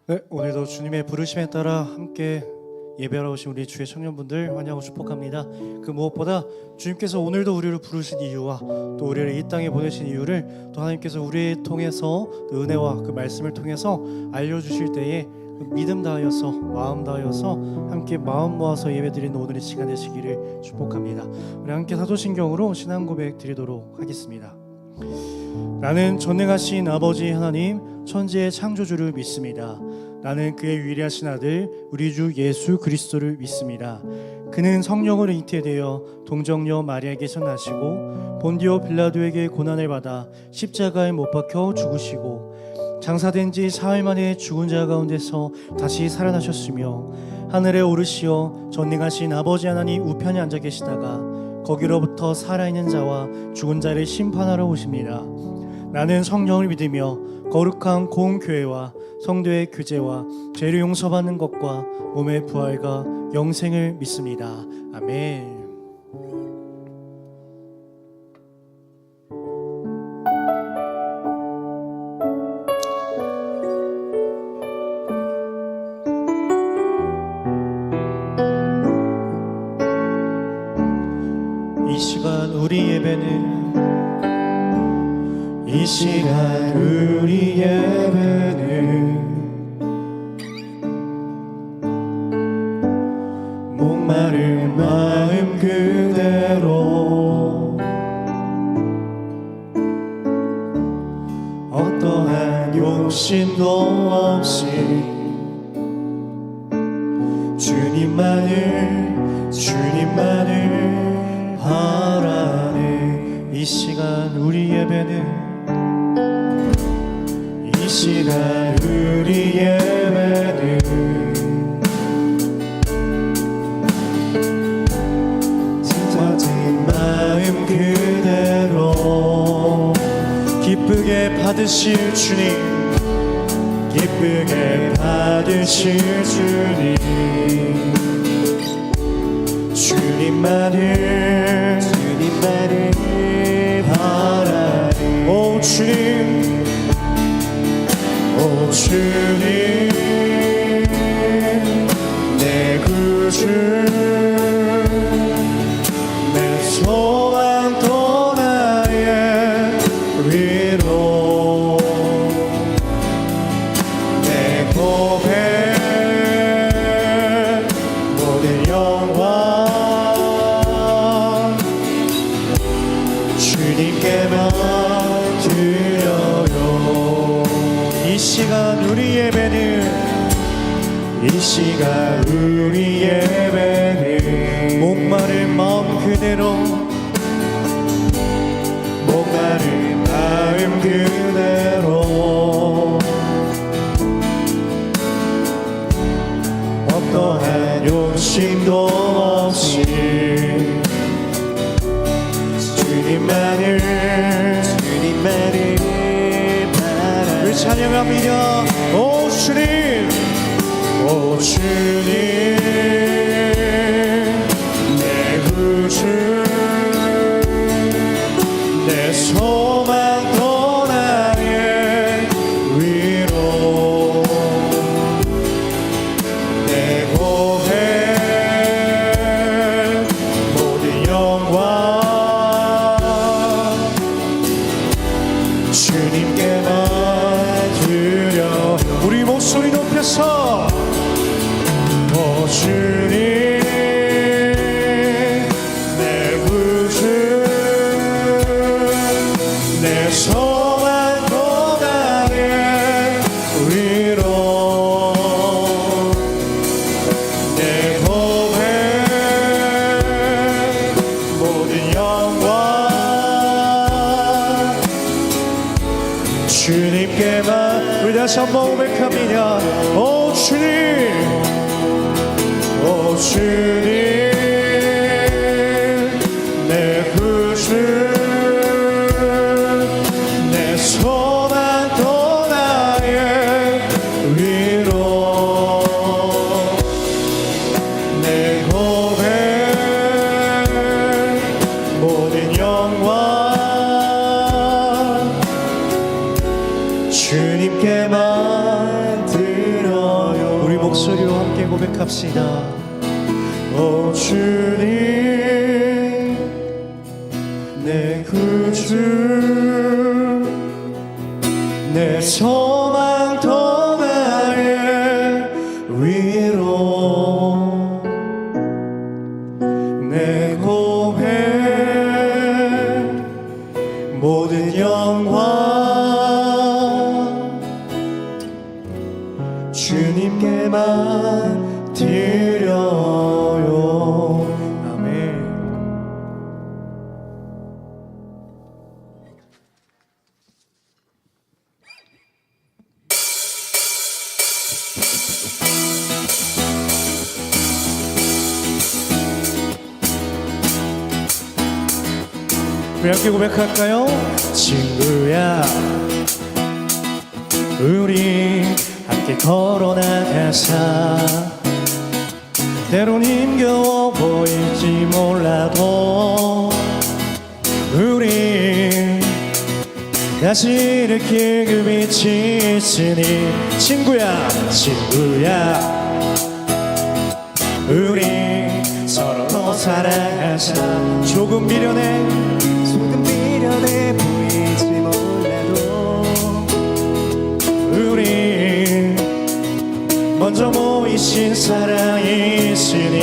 네, 오늘도 주님의 부르심에 따라 함께 예배하러 오신 우리 주의 청년분들 환영하고 축복합니다. 그 무엇보다 주님께서 오늘도 우리를 부르신 이유와 또 우리를 이 땅에 보내신 이유를 또 하나님께서 우리를 통해서 또 은혜와 그 말씀을 통해서 알려주실 때에 그 믿음 다하여서 마음 다하여서 함께 마음 모아서 예배드리는 오늘의 시간 되시기를 축복합니다. 우리 함께 사도신경으로 신앙 고백 드리도록 하겠습니다. 나는 전능하신 아버지 하나님 천지의 창조주를 믿습니다. 나는 그의 위대하신 아들 우리 주 예수 그리스도를 믿습니다. 그는 성령으로 잉태되어 동정녀 마리아에게서 나시고 본디오 빌라도에게 고난을 받아 십자가에 못 박혀 죽으시고 장사된 지 사흘 만에 죽은 자 가운데서 다시 살아나셨으며 하늘에 오르시어 전능하신 아버지 하나님 우편에 앉아 계시다가 거기로부터 살아있는 자와 죽은 자를 심판하러 오십니다. 나는 성령을 믿으며 거룩한 공교회와 성도의 교제와 죄를 용서받는 것과 몸의 부활과 영생을 믿습니다. 아멘. 이 시간 우리 예배는 이 시간 우리 예배는 목마른 마음 그대로 어떠한 욕심도 없이 주님만을 바라는 이 시간 우리 예배는 이 시간 우리 예배는 터진 마음 그대로 기쁘게 받으실 주님, 기쁘게 받으실 주님, 주님만을 바라니 오 주님, 오 주님 내 구주 내 소망 또 나의 위로 내 고백 모든 영광 주님께만 드려요. 이 시간 우리 예배는 이 시간 우리 예배는 목마른 마음 그대로 목마른 마음 그대로 어떠한 욕심도 없이 주님만을 바라 우리 찬양합니다. 오 주님, 오 주님 내 구주 내 소망 또 나의 위로 내 고백 모든 영광 주님께만 드려 우리 목소리 높여서 오 주님 내 구주 내 소망 또 나의 위로 내 고백 모든 영광 주님께만 우리 다시 한번 고백합니다. 오 주님, 오 주님 내 구주 내 소망 또 나의 위로 내 고백 모든 영광 주님께만 드려 고백합시다. 오 주님 내 구주 내 소망 또 나의 위로 내 고백 모든 영광 주님께만 드려요. 아멘. 우리 함께 고백할까요? 친구야 우리 함께 걸어나가자. 때론 힘겨워 보일지 몰라도 우리 다시 일으킬 그 빛이 있으니 친구야 우리 서로 더 사랑하자. 조금 미련해 보이지 몰라도 우리 먼저 모이신 사랑이 있으니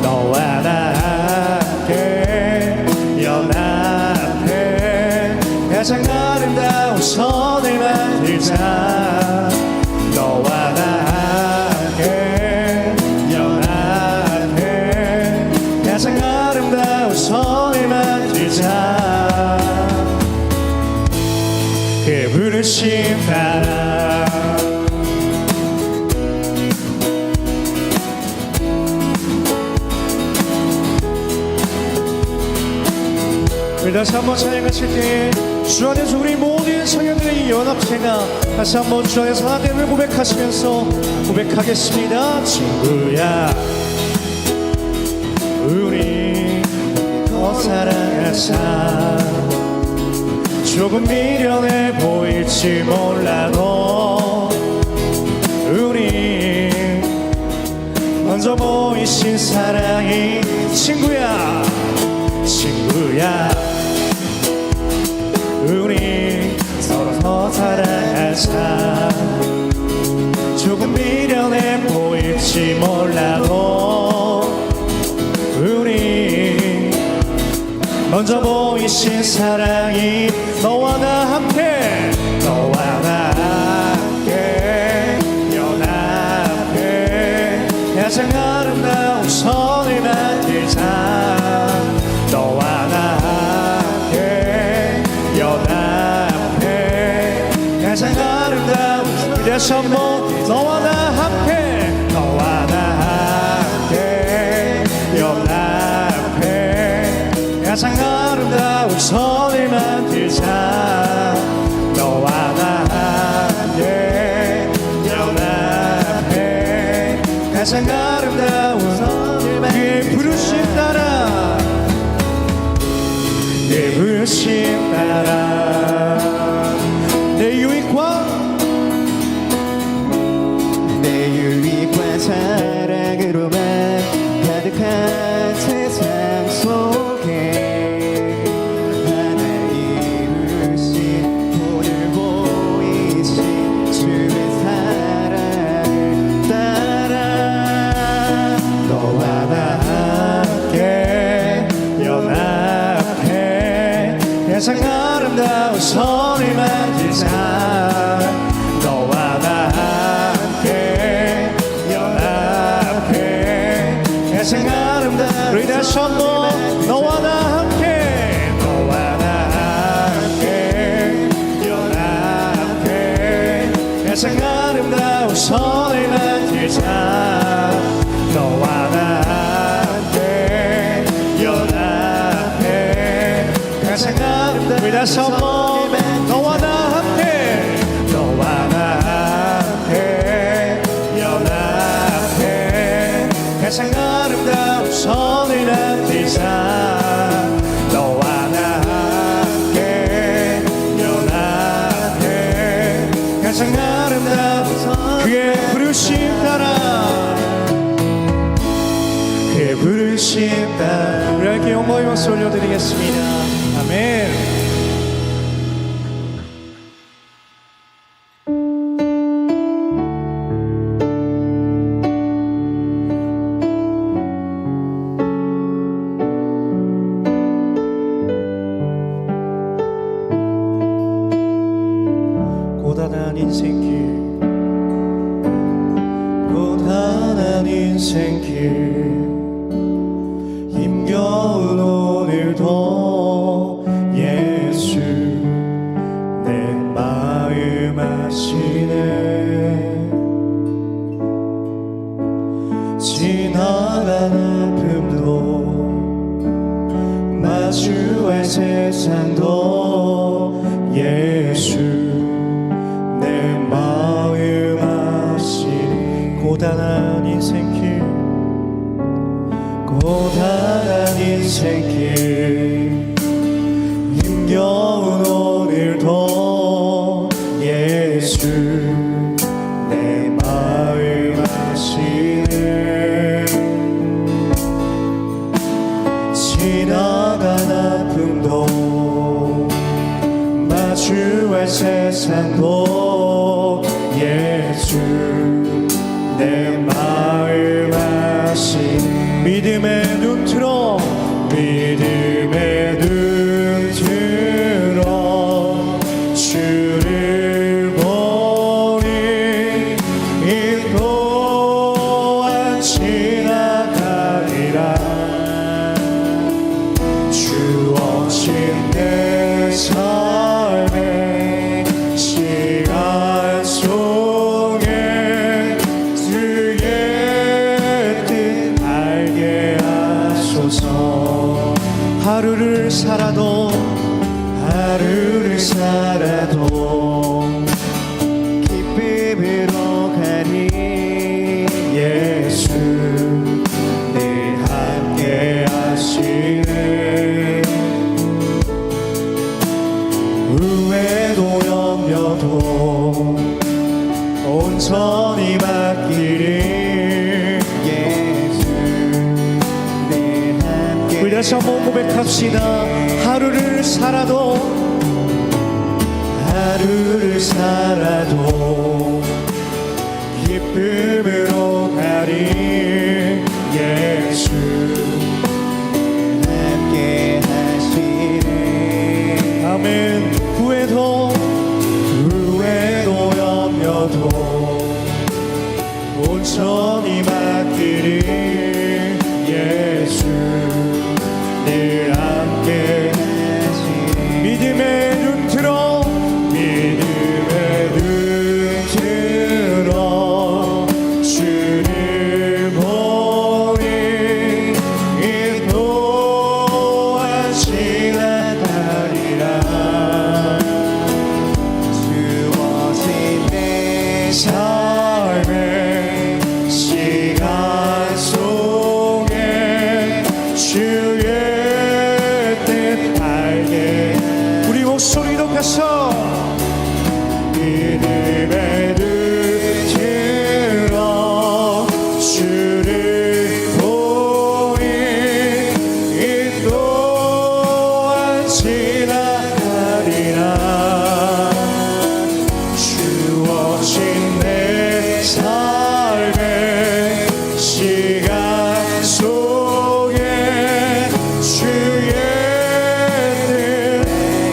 너와 나 함께 연합해 가장 아름다운 선을 만들자. 너와 나 함께 연합해 가장 아름다운 선을 만들자. 그 부르심 따라 우리 다시 한번 찬양을 칠 때 주 안에서 우리 모든 성령들의 이 연합체가 다시 한번 주 안에서 하나님을 고백하시면서 고백하겠습니다. 친구야 우리 더 사랑하자. 조금 미련해 보일지 몰라도 우리 먼저 보이신 사랑이 친구야 우리 서로 더 사랑하자. 조금 미련해 보일지 몰라도 우리 먼저 보이신 사랑이 너와 나 함께 연합해 가장 아름다운 선을 만들자. 너와 나 함께 연합해 가장 아름다운 다시 한번 너와 나 함께 연합해 가장 아름다운 선을 만들자. 너와 나 함께 연합해 가장 아름다운 선을 만들자. 그의 부르심 따라 내 부르심 따라 내 유익과 사랑으로만 가득한 세상 속에 하나 이루신 오늘 보이신 주의 사랑을 따라 너와 나 함께 연합해 가장 아름다운 선을 만들자. 너와 나 함께 연합해 가장 아름다운 우리 다시 한번 너와 나 함께 연합해 가장 아름다운 선을 만들자. 너와 나 함께 연합해 가장 아름다운 우리 다시 한번 너와 나 함께 연합해 가장 아름다운 선을 만들자. 너와 나 함께 연합해 가장 아름다운 그의 부르심 따라 부르신다. 우리 함께 영광의 박수 올려드리겠습니다. 아멘. 고단한 인생길, 고단한 인생길, 힘겨운 오늘도 예수 내 마음 아시네. 지나간 아픔도 마주할 세상도 예수 내 마음 아시네. 고단한 인생길, 고단한 인생길, 힘겨운 오늘도 예수 내 마음 아시네. 지나간 아픔도 마주할 세상도 예수 내 마음 아시네. 믿음의 눈 틀어, 믿음의 눈 틀어 주를 보니 이 또한 지나가리라. 주어진 내 삶의 시간 속에 주의 뜻 알게 하소서. 하루를 살아도 하루를 살아도 기쁨으로 가니 예수 늘 함께 하시네. 후회도 염려도 온전히 맡기리 예수 늘 함께. 우리 다시 한번 고백합시다. 하루를 살아도 하루를 살아도 기쁨으로 가리 예수 함께 하시네. 아멘. 후회도 염려도 온전히 맡기리 예수 늘 함께 하시네. 믿음의 눈 들어, 믿음의 눈 들어 주를 보니 이 또한 지나가리라. 주어진 내 삶의 시간 속에 주의 뜻 알게. 우리 목소리 높여서 믿음의 눈 들어 주를 보니 이 또한 지나가리라. 주어진 내 삶의 시간 속에 주의 뜻.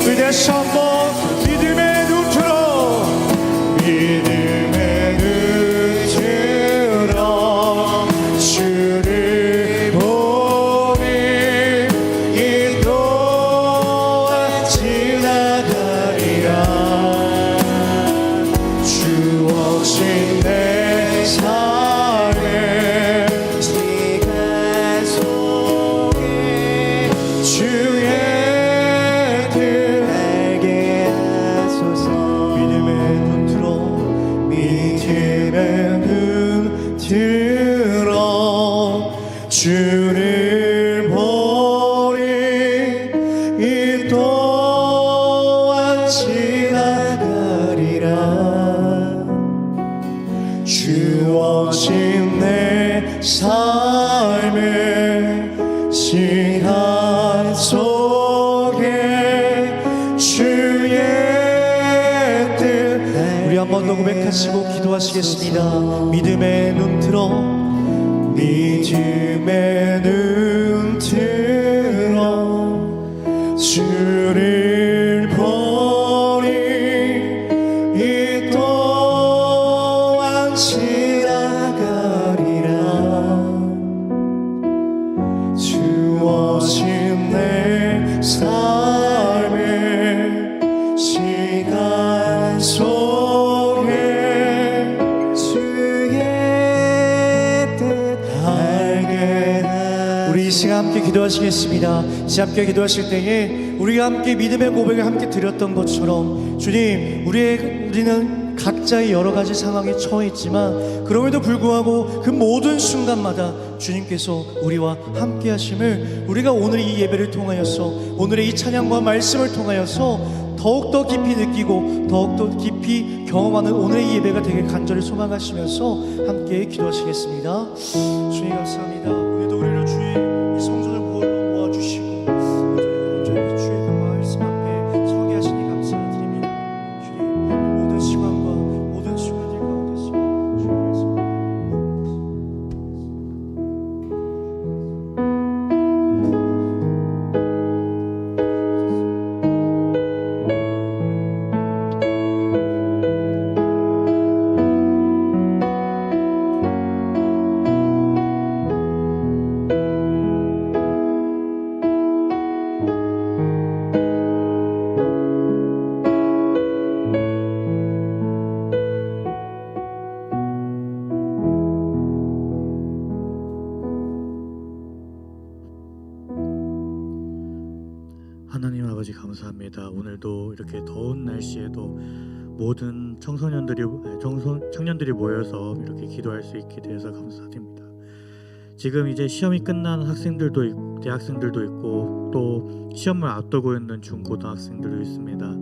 우리 다시 한번 믿음의 눈 들어, 믿음의 눈 들어 주를 보니 이 또한 지나가리라. 주어진 내 삶의 시간 속에 주의 뜻 알게 하소서. 믿음의 눈 들어, 믿음의 눈 들어 주를 보니 이 또한 지나가리라. 주어진 내 삶의 우리 한 번 더 고백하시고 기도하시겠습니다. 믿음의 눈 들어, 믿음의 눈 들어 주를 보니 이 또한 지나가리라. 주어진 내 삶의 시간 속에 주의 뜻 알게 하시네. 우리 이 시간 함께 기도하시겠습니다. 이 시간 함께 기도하실 때에 우리가 함께 믿음의 고백을 함께 드렸던 것처럼, 주님, 우리는 각자의 여러 가지 상황에 처해 있지만 그럼에도 불구하고 그 모든 순간마다 주님께서 우리와 함께 하심을 우리가 오늘 이 예배를 통하여서, 오늘의 이 찬양과 말씀을 통하여서 더욱더 깊이 느끼고 더욱더 깊이 경험하는 오늘의 이 예배가 되길 간절히 소망하시면서 함께 기도하시겠습니다. 주님 감사합니다. 오늘도 우리를 주의 이 성전을 모아주시고 온전히 주의 그 말씀 앞에 서게 하시니 감사드립니다. 주님, 모든 시간과 모든 순간들 가운데서 주의 말씀 하나님 아버지 감사합니다. 오늘도 이렇게 더운 날씨에도 모든 청년들이 모여서 이렇게 기도할 수 있게 돼서 감사드립니다. 지금 이제 시험이 끝난 대학생들도 있고 또 시험을 앞두고 있는 중고등학생들도 있습니다.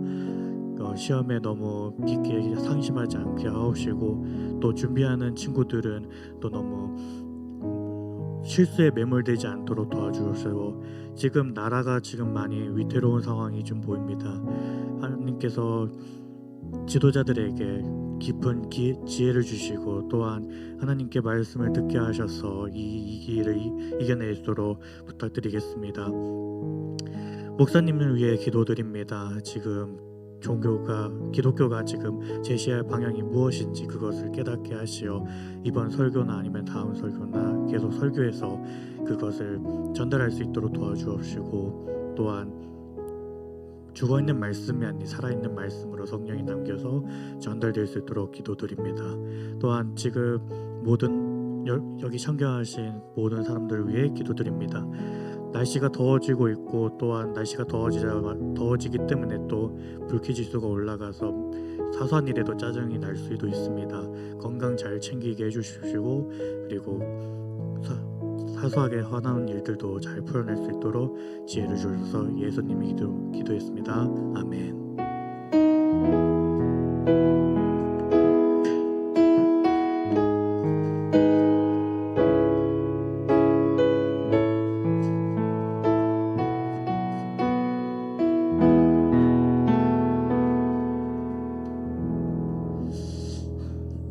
시험에 너무 깊게 상심하지 않게 하옵시고, 또 준비하는 친구들은 또 너무 실수에 매몰되지 않도록 도와주시고, 지금 나라가 지금 많이 위태로운 상황이 좀 보입니다. 하나님께서 지도자들에게 깊은 지혜를 주시고, 또한 하나님께 말씀을 듣게 하셔서 이 길을 이겨낼 수 있도록 부탁드리겠습니다. 목사님을 위해 기도드립니다. 지금 기독교가 지금 제시할 방향이 무엇인지 그것을 깨닫게 하시어 이번 설교나 아니면 다음 설교나 계속 설교에서 그것을 전달할 수 있도록 도와주옵시고, 또한 죽어있는 말씀이 아닌 살아있는 말씀으로 성령이 남겨서 전달될 수 있도록 기도드립니다. 또한 지금 여기 참견하신 모든 사람들을 위해 기도드립니다. 날씨가 더워지고 있고, 또한 날씨가 더워지기 때문에 또 불쾌지수가 올라가서 사소한 일에도 짜증이 날 수도 있습니다. 건강 잘 챙기게 해주시고, 그리고 사소하게 화나는 일들도 잘 풀어낼 수 있도록 지혜를 주셔서 예수님이 기도했습니다. 아멘.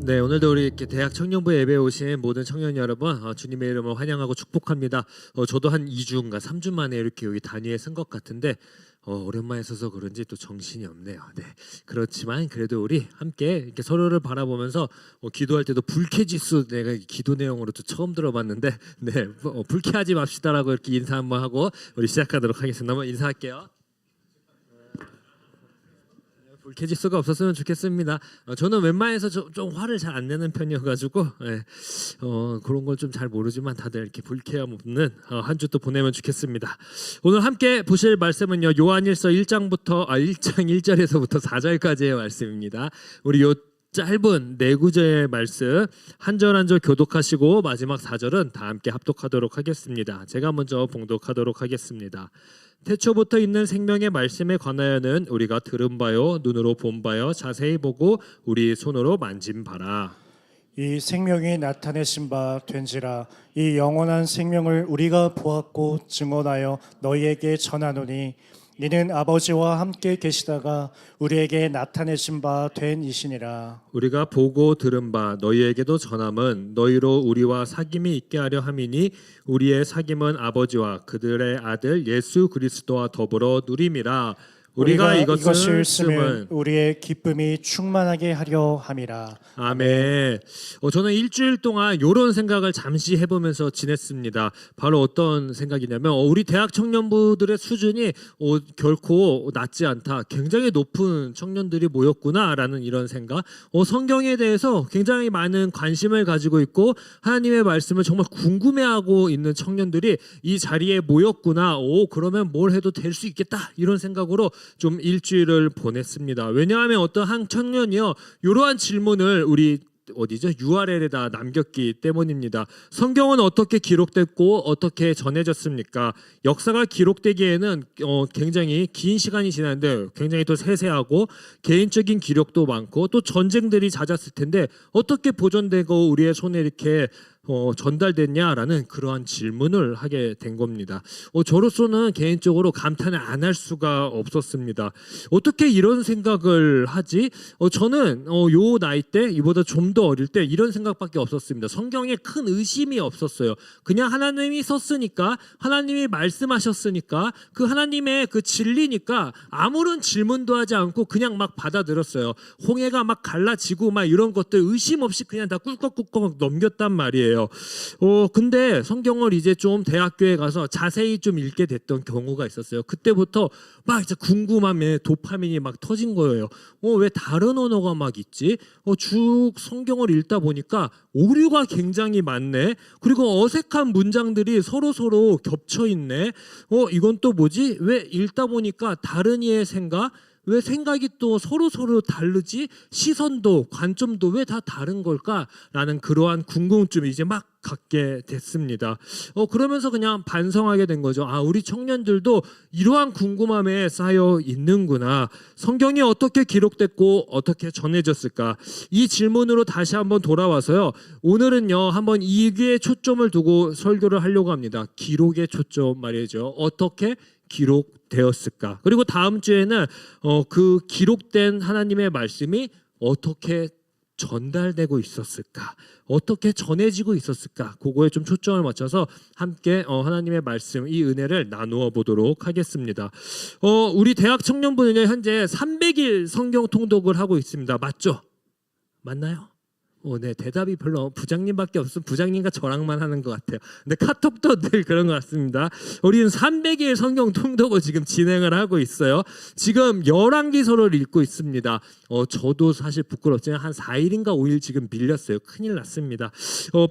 네, 오늘도 우리 이렇게 대학 청년부 예배에 오신 모든 청년 여러분, 주님의 이름으로 환영하고 축복합니다. 저도 한 2주인가 3주 만에 이렇게 여기 단위에 쓴 것 같은데 오랜만에 서서 그런지 또 정신이 없네요. 네, 그렇지만 그래도 우리 함께 이렇게 서로를 바라보면서 기도할 때도 불쾌지수, 내가 기도 내용으로 또 처음 들어봤는데, 네, 불쾌하지 맙시다라고 이렇게 인사 한번 하고 우리 시작하도록 하겠습니다. 한번 인사할게요. 불쾌지수가 없었으면 좋겠습니다. 저는 웬만해서 좀 화를 잘 안 내는 편이어가지고 그런 걸 좀 잘 모르지만 다들 이렇게 불쾌함 없는 한 주 또 보내면 좋겠습니다. 오늘 함께 보실 말씀은요, 요한일서 1장 1절에서부터 4절까지의 말씀입니다. 우리 요 짧은 네 구절의 말씀 한 절 한 절 교독하시고 마지막 4절은 다 함께 합독하도록 하겠습니다. 제가 먼저 봉독하도록 하겠습니다. 태초부터 있는 생명의 말씀에 관하여는 우리가 들은 바요 눈으로 본 바요 자세히 보고 우리 손으로 만진 바라. 이 생명이 나타내신 바 된지라. 이 영원한 생명을 우리가 보았고 증언하여 너희에게 전하노니 니는 아버지와 함께 계시다가 우리에게 나타내신 바 된 이시니라. 우리가 보고 들은 바 너희에게도 전함은 너희로 우리와 사귐이 있게 하려 함이니 우리의 사귐은 아버지와 그들의 아들 예수 그리스도와 더불어 누림이라. 우리가 이것을 쓰면 우리의 기쁨이 충만하게 하려 함이라. 아멘. 저는 일주일 동안 이런 생각을 잠시 해보면서 지냈습니다. 바로 어떤 생각이냐면 우리 대학 청년부들의 수준이 결코 낮지 않다. 굉장히 높은 청년들이 모였구나라는 이런 생각. 성경에 대해서 굉장히 많은 관심을 가지고 있고 하나님의 말씀을 정말 궁금해하고 있는 청년들이 이 자리에 모였구나. 그러면 뭘 해도 될 수 있겠다. 이런 생각으로 좀 일주일을 보냈습니다. 왜냐하면 어떤 한 청년이요 이러한 질문을 우리 URL에다 남겼기 때문입니다. 성경은 어떻게 기록됐고 어떻게 전해졌습니까? 역사가 기록되기에는 굉장히 긴 시간이 지났는데 굉장히 또 세세하고 개인적인 기록도 많고 또 전쟁들이 잦았을 텐데 어떻게 보존되고 우리의 손에 이렇게 전달됐냐라는 그러한 질문을 하게 된 겁니다. 저로서는 개인적으로 감탄을 안 할 수가 없었습니다. 어떻게 이런 생각을 하지? 저는 요 나이 때 이보다 좀 더 어릴 때 이런 생각밖에 없었습니다. 성경에 큰 의심이 없었어요. 그냥 하나님이 썼으니까 하나님이 말씀하셨으니까 그 하나님의 그 진리니까 아무런 질문도 하지 않고 그냥 막 받아들였어요. 홍해가 막 갈라지고 막 이런 것들 의심 없이 그냥 다 꿀꺽꿀꺽 넘겼단 말이에요. 근데 성경을 이제 좀 대학교에 가서 자세히 좀 읽게 됐던 경우가 있었어요. 그때부터 막 이제 궁금함에 도파민이 막 터진 거예요. 왜 다른 언어가 막 있지? 쭉 성경을 읽다 보니까 오류가 굉장히 많네. 그리고 어색한 문장들이 서로 겹쳐 있네. 이건 또 뭐지? 왜 읽다 보니까 다른 이의 생각? 왜 생각이 또 서로 다르지? 시선도 관점도 왜 다 다른 걸까라는 그러한 궁금증이 이제 막 갖게 됐습니다. 그러면서 그냥 반성하게 된 거죠. 우리 청년들도 이러한 궁금함에 쌓여 있는구나. 성경이 어떻게 기록됐고 어떻게 전해졌을까? 이 질문으로 다시 한번 돌아와서요. 오늘은요 한번 이게 초점을 두고 설교를 하려고 합니다. 기록의 초점 말이죠. 어떻게 기록되었을까? 그리고 다음 주에는 그 기록된 하나님의 말씀이 어떻게 전달되고 있었을까? 어떻게 전해지고 있었을까? 그거에 좀 초점을 맞춰서 함께 하나님의 말씀, 이 은혜를 나누어 보도록 하겠습니다. 우리 대학 청년부는요 현재 300일 성경 통독을 하고 있습니다. 맞죠? 맞나요? 네, 대답이 별로 부장님밖에 없으면 부장님과 저랑만 하는 것 같아요. 근데 카톡도 늘 그런 것 같습니다. 우리는 300일 성경 통독을 지금 진행을 하고 있어요. 지금 열왕기서를 읽고 있습니다. 저도 사실 부끄럽지만 한 4일인가 5일 지금 밀렸어요. 큰일 났습니다.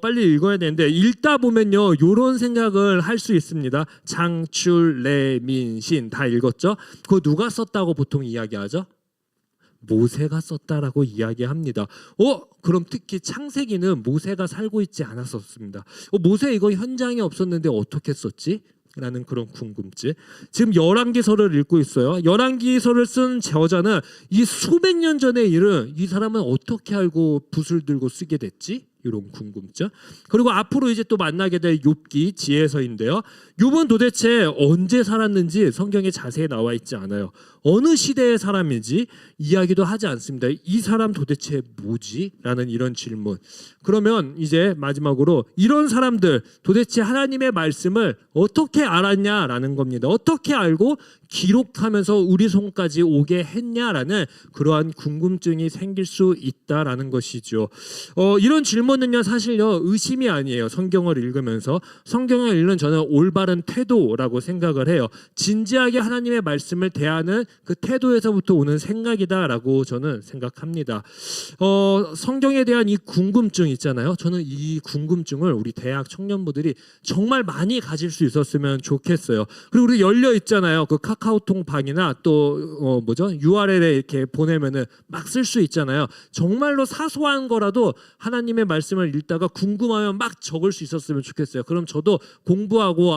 빨리 읽어야 되는데 읽다 보면요 이런 생각을 할 수 있습니다. 장출, 래, 민, 신 다 읽었죠? 그거 누가 썼다고 보통 이야기하죠? 모세가 썼다라고 이야기합니다. 그럼 특히 창세기는 모세가 살고 있지 않았었습니다. 모세 이거 현장에 없었는데 어떻게 썼지? 라는 그런 궁금증. 지금 열왕기서를 읽고 있어요. 열왕기서를 쓴 저자는 이 수백 년 전의 일을 이 사람은 어떻게 알고 붓을 들고 쓰게 됐지? 이런 궁금증. 그리고 앞으로 이제 또 만나게 될 욥기 지혜서인데요. 욥은 도대체 언제 살았는지 성경에 자세히 나와 있지 않아요. 어느 시대의 사람인지 이야기도 하지 않습니다. 이 사람 도대체 뭐지? 라는 이런 질문. 그러면 이제 마지막으로 이런 사람들 도대체 하나님의 말씀을 어떻게 알았냐라는 겁니다. 어떻게 알고 기록하면서 우리 손까지 오게 했냐라는 그러한 궁금증이 생길 수 있다라는 것이죠. 이런 질문은요 사실요 의심이 아니에요. 성경을 읽으면서 성경을 읽는 저는 올바른 태도라고 생각을 해요. 진지하게 하나님의 말씀을 대하는 그 태도에서부터 오는 생각이다라고 저는 생각합니다. 성경에 대한 이 궁금증 있잖아요. 저는 이 궁금증을 우리 대학 청년부들이 정말 많이 가질 수 있었으면 좋겠어요. 그리고 우리 열려 있잖아요. 그 카카오톡 방이나 또 URL에 이렇게 보내면은 막 쓸 수 있잖아요. 정말로 사소한 거라도 하나님의 말씀 말씀을 읽다가 궁금하면 막 적을 수 있었으면 좋겠어요. 그럼 저도 공부하고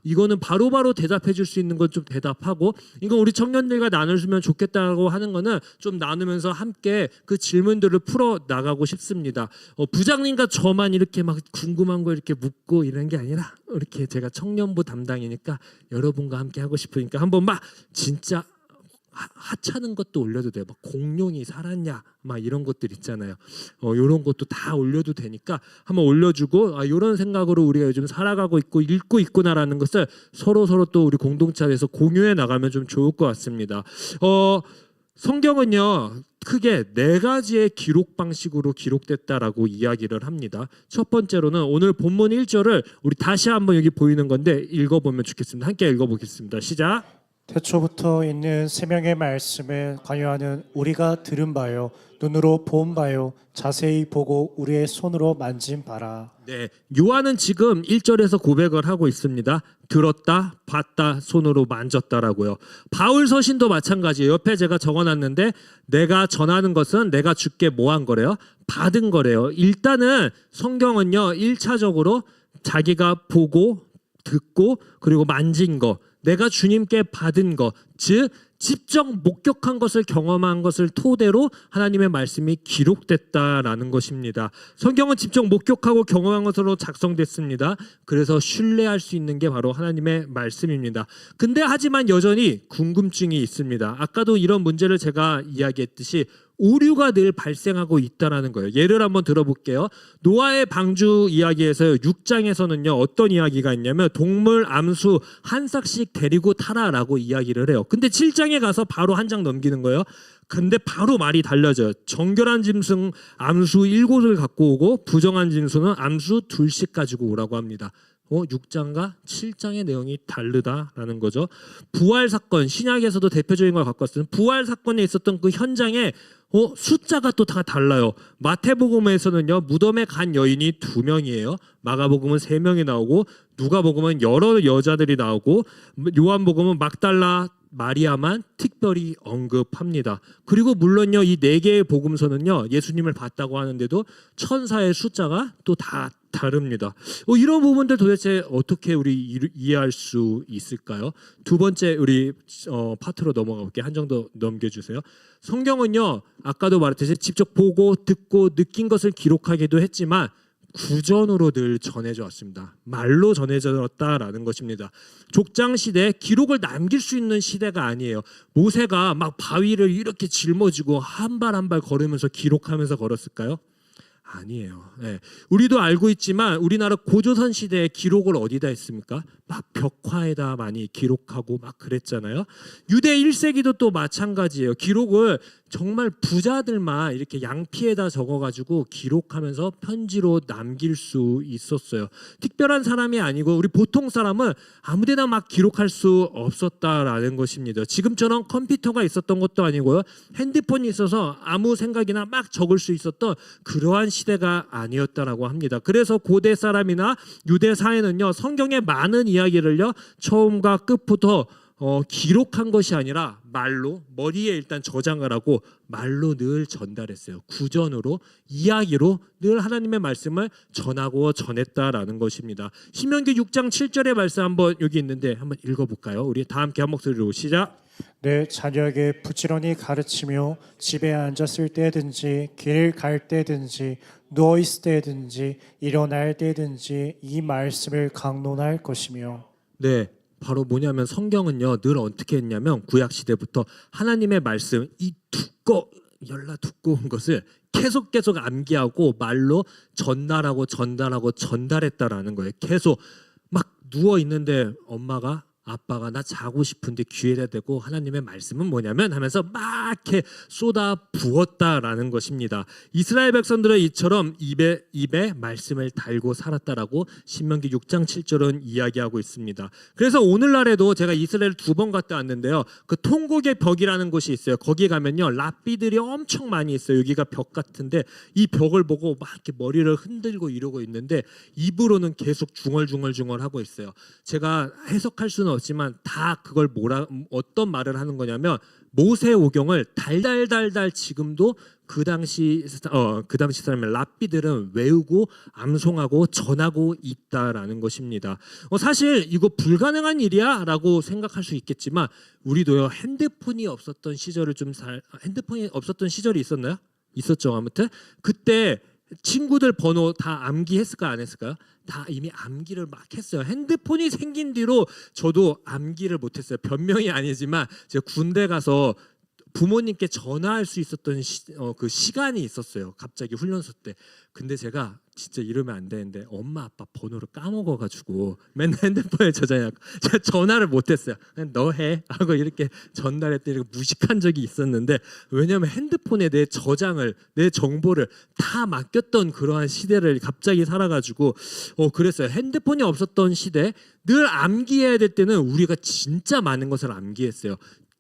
이거는 바로바로 대답해 줄 수 있는 건 좀 대답하고, 이건 우리 청년들과 나누면 좋겠다고 하는 거는 좀 나누면서 함께 그 질문들을 풀어 나가고 싶습니다. 부장님과 저만 이렇게 막 궁금한 거 이렇게 묻고 이런 게 아니라, 이렇게 제가 청년부 담당이니까 여러분과 함께 하고 싶으니까 한번 막 진짜 하찮은 것도 올려도 돼요. 막 공룡이 살았냐, 막 이런 것들 있잖아요. 이런 것도 다 올려도 되니까 한번 올려주고, 이런 생각으로 우리가 요즘 살아가고 있고 읽고 있구나라는 것을 서로 또 우리 공동체 안에서 공유해 나가면 좀 좋을 것 같습니다. 성경은요 크게 4가지의 기록 방식으로 기록됐다라고 이야기를 합니다. 첫 번째로는 오늘 본문 1절을 우리 다시 한번 여기 보이는 건데 읽어보면 좋겠습니다. 함께 읽어보겠습니다. 시작. 태초부터 있는 생명의 말씀을 관유하는 우리가 들은 바요 눈으로 본 바요 자세히 보고 우리의 손으로 만진 바라. 네, 요한은 지금 1절에서 고백을 하고 있습니다. 들었다, 봤다, 손으로 만졌다라고요. 바울 서신도 마찬가지예요. 옆에 제가 적어놨는데 내가 전하는 것은 내가 주께 뭐 한 거래요? 받은 거래요. 일단은 성경은요 1차적으로 자기가 보고 듣고 그리고 만진 거, 내가 주님께 받은 것, 즉 직접 목격한 것을 경험한 것을 토대로 하나님의 말씀이 기록됐다라는 것입니다. 성경은 직접 목격하고 경험한 것으로 작성됐습니다. 그래서 신뢰할 수 있는 게 바로 하나님의 말씀입니다. 근데 하지만 여전히 궁금증이 있습니다. 아까도 이런 문제를 제가 이야기했듯이 오류가 늘 발생하고 있다라는 거예요. 예를 한번 들어볼게요. 노아의 방주 이야기에서 6장에서는요 어떤 이야기가 있냐면 동물 암수 한 싹씩 데리고 타라라고 이야기를 해요. 근데 7장에 가서 바로 한 장 넘기는 거예요. 근데 바로 말이 달라져요. 정결한 짐승 암수 7을 갖고 오고 부정한 짐승은 암수 2씩 가지고 오라고 합니다. 6장과 7장의 내용이 다르다라는 거죠. 부활 사건, 신약에서도 대표적인 걸 갖고 왔어요. 부활 사건에 있었던 그 현장에 숫자가 또 다 달라요. 마태복음에서는요 무덤에 간 여인이 2명이에요. 마가복음은 3명이 나오고, 누가복음은 여러 여자들이 나오고, 요한복음은 막달라 마리아만 특별히 언급합니다. 그리고 물론요 이 4개의 복음서는요 예수님을 봤다고 하는데도 천사의 숫자가 또 다 다릅니다. 이런 부분들 도대체 어떻게 우리 이해할 수 있을까요? 두 번째 우리 파트로 넘어가 볼게요. 한 장 더 넘겨주세요. 성경은요 아까도 말했듯이 직접 보고 듣고 느낀 것을 기록하기도 했지만 구전으로 늘 전해져 왔습니다. 말로 전해져 왔다라는 것입니다. 족장 시대, 기록을 남길 수 있는 시대가 아니에요. 모세가 막 바위를 이렇게 짊어지고 한 발 한 발 걸으면서 기록하면서 걸었을까요? 아니에요. 네. 우리도 알고 있지만 우리나라 고조선 시대의 기록을 어디다 했습니까? 막 벽화에다 많이 기록하고 막 그랬잖아요. 유대 1세기도 또 마찬가지예요. 기록을 정말 부자들만 이렇게 양피에다 적어가지고 기록하면서 편지로 남길 수 있었어요. 특별한 사람이 아니고 우리 보통 사람은 아무데나 막 기록할 수 없었다라는 것입니다. 지금처럼 컴퓨터가 있었던 것도 아니고요. 핸드폰이 있어서 아무 생각이나 막 적을 수 있었던 그러한 시대가 아니었다라고 합니다. 그래서 고대 사람이나 유대 사회는요 성경의 많은 이야기를요 처음과 끝부터 기록한 것이 아니라 말로 머리에 일단 저장을 하고 말로 늘 전달했어요. 구전으로 이야기로 늘 하나님의 말씀을 전하고 전했다라는 것입니다. 신명기 6장 7절의 말씀 한번 여기 있는데 한번 읽어볼까요? 우리 다 함께 한 목소리로 시작. 내 자녀에게 부지런히 가르치며 집에 앉았을 때든지 길을 갈 때든지 누워 있을 때든지 일어날 때든지 이 말씀을 강론할 것이며. 네. 바로 뭐냐면 성경은요 늘 어떻게 했냐면 구약 시대부터 하나님의 말씀 이 두꺼운 것을 계속 암기하고 말로 전달하고 전달했다라는 거예요. 계속 막 누워 있는데 엄마가 아빠가 나 자고 싶은데 귀에다 대고 하나님의 말씀은 뭐냐면 하면서 막 이렇게 쏟아 부었다라는 것입니다. 이스라엘 백성들은 이처럼 입에 말씀을 달고 살았다라고 신명기 6장 7절은 이야기하고 있습니다. 그래서 오늘날에도 제가 이스라엘 2번 갔다 왔는데요. 그 통곡의 벽이라는 곳이 있어요. 거기 가면요 랍비들이 엄청 많이 있어요. 여기가 벽 같은데 이 벽을 보고 막 이렇게 머리를 흔들고 이러고 있는데 입으로는 계속 중얼중얼 하고 있어요. 제가 해석할 수는 없지만 다 그걸 어떤 말을 하는 거냐면 모세오경을 달달달달 지금도 그 당시 사람의 랍비들은 외우고 암송하고 전하고 있다라는 것입니다. 사실 이거 불가능한 일이야라고 생각할 수 있겠지만 우리도요 핸드폰이 없었던 시절이 있었나요? 있었죠. 아무튼 그때 친구들 번호 다 암기했을까 안 했을까요? 다 이미 암기를 막 했어요. 핸드폰이 생긴 뒤로 저도 암기를 못했어요. 변명이 아니지만 제가 군대 가서 부모님께 전화할 수 있었던 그 시간이 있었어요. 갑자기 훈련소 때. 근데 제가 진짜 이러면 안 되는데 엄마 아빠 번호를 까먹어가지고 맨날 핸드폰에 저장해갖고 제가 전화를 못했어요. 그냥 너 해 하고 이렇게 전달했더니 무식한 적이 있었는데, 왜냐하면 핸드폰에 내 저장을 내 정보를 다 맡겼던 그러한 시대를 갑자기 살아가지고 그랬어요. 핸드폰이 없었던 시대, 늘 암기해야 될 때는 우리가 진짜 많은 것을 암기했어요.